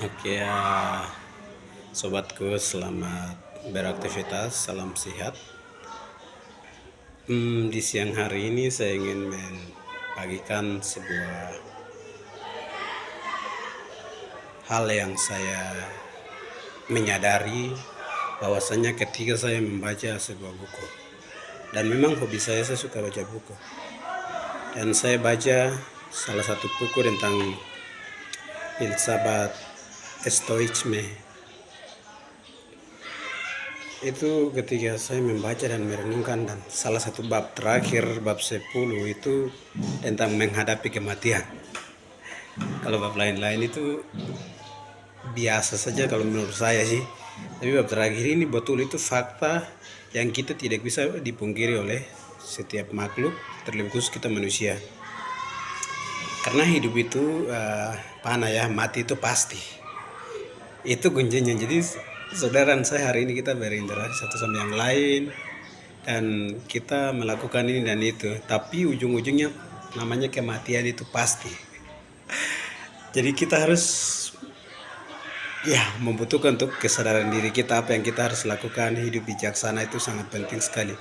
Oke ya, sobatku, selamat beraktivitas, salam sehat. Di siang hari ini saya ingin membagikan sebuah hal yang saya menyadari bahwasanya ketika saya membaca sebuah buku, dan memang hobi saya suka baca buku, dan saya baca salah satu buku tentang filsafat stoicisme. Itu ketika saya membaca dan merenungkan, dan salah satu bab terakhir, bab 10 itu tentang menghadapi kematian. Kalau bab lain-lain itu biasa saja kalau menurut saya sih, tapi bab terakhir ini betul, itu fakta yang kita tidak bisa dipungkiri oleh setiap makhluk, terlebih khusus kita manusia. Karena hidup itu panah ya, mati itu pasti. Itu kuncinya. Jadi saudara saya hari ini kita berinteraksi satu sama yang lain, dan kita melakukan ini dan itu, tapi ujung-ujungnya namanya kematian itu pasti. Jadi kita harus membutuhkan untuk kesadaran diri kita apa yang kita harus lakukan. Hidup bijaksana itu sangat penting sekali.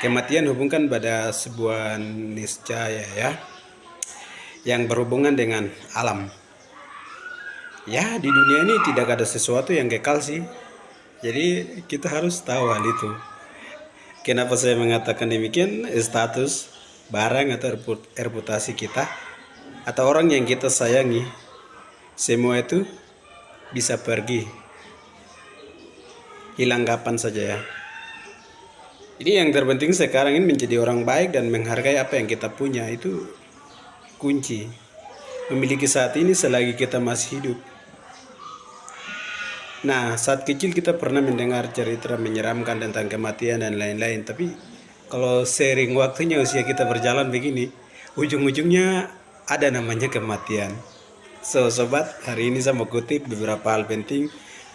Kematian hubungkan pada sebuah niscaya ya, yang berhubungan dengan alam. Ya, di dunia ini tidak ada sesuatu yang kekal sih. Jadi kita harus tahu hal itu. Kenapa saya mengatakan demikian? Status, barang atau reputasi kita, atau orang yang kita sayangi, semua itu bisa pergi, hilang kapan saja ya. Jadi yang terpenting sekarang ini menjadi orang baik dan menghargai apa yang kita punya. Itu kunci memiliki saat ini selagi kita masih hidup. Nah, saat kecil kita pernah mendengar cerita menyeramkan tentang kematian dan lain-lain. Tapi kalau sering waktunya usia kita berjalan begini, ujung-ujungnya ada namanya kematian. So, sobat, hari ini saya mau kutip beberapa hal penting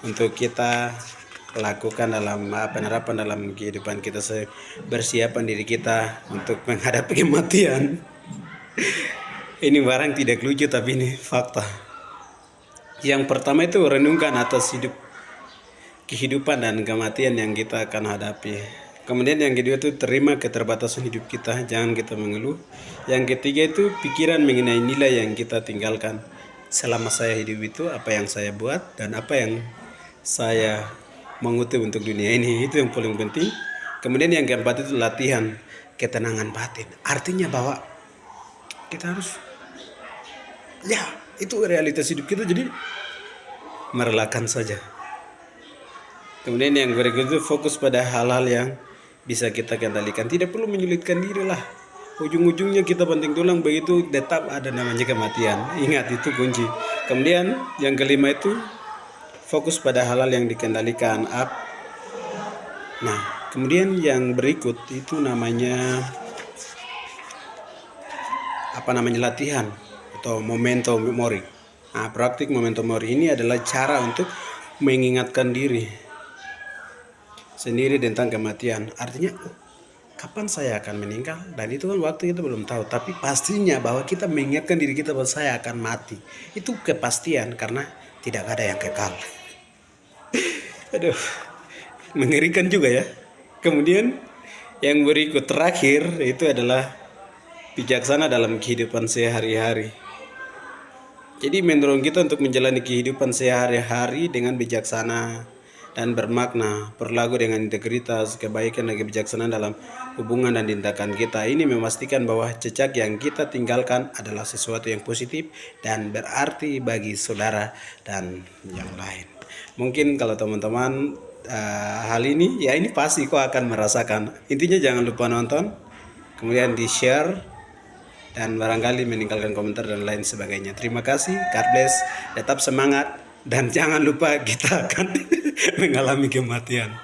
untuk kita lakukan dalam penerapan dalam kehidupan kita, bersiapkan diri kita untuk menghadapi kematian. Ini barang tidak lucu, tapi ini fakta. Yang pertama itu renungkan atas kehidupan dan kematian yang kita akan hadapi. Kemudian yang kedua itu terima keterbatasan hidup kita, jangan kita mengeluh. Yang ketiga itu pikiran mengenai nilai yang kita tinggalkan. Selama saya hidup itu apa yang saya buat dan apa yang saya mengutip untuk dunia ini, itu yang paling penting. Kemudian yang keempat itu latihan ketenangan batin. Artinya bahwa kita harus, itu realitas hidup kita, jadi merelakan saja. Kemudian yang berikut itu fokus pada hal-hal yang bisa kita kendalikan. Tidak perlu menyulitkan diri lah. Ujung-ujungnya kita banting tulang, begitu tetap ada namanya kematian. Ingat, itu kunci. Kemudian yang kelima itu fokus pada hal-hal yang dikendalikan. Nah, kemudian yang berikut itu namanya latihan atau memento mori. Nah, praktik memento mori ini adalah cara untuk mengingatkan diri sendiri tentang kematian. Artinya, kapan saya akan meninggal? Dan itu kan waktu kita belum tahu. Tapi pastinya bahwa kita mengingatkan diri kita bahwa saya akan mati. Itu kepastian, karena tidak ada yang kekal. Aduh, mengerikan juga ya. Kemudian yang berikut terakhir itu adalah bijaksana dalam kehidupan sehari-hari. Jadi mendorong kita untuk menjalani kehidupan sehari-hari dengan bijaksana dan bermakna, berlaku dengan integritas, kebaikan dan kebijaksanaan dalam hubungan dan tindakan kita. Ini memastikan bahwa jejak yang kita tinggalkan adalah sesuatu yang positif dan berarti bagi saudara dan yang lain. Mungkin kalau teman-teman hal ini, ya ini pasti kau akan merasakan. Intinya jangan lupa nonton, kemudian di-share, dan barangkali meninggalkan komentar dan lain sebagainya. Terima kasih, God bless, tetap semangat, dan jangan lupa kita akan mengalami kematian.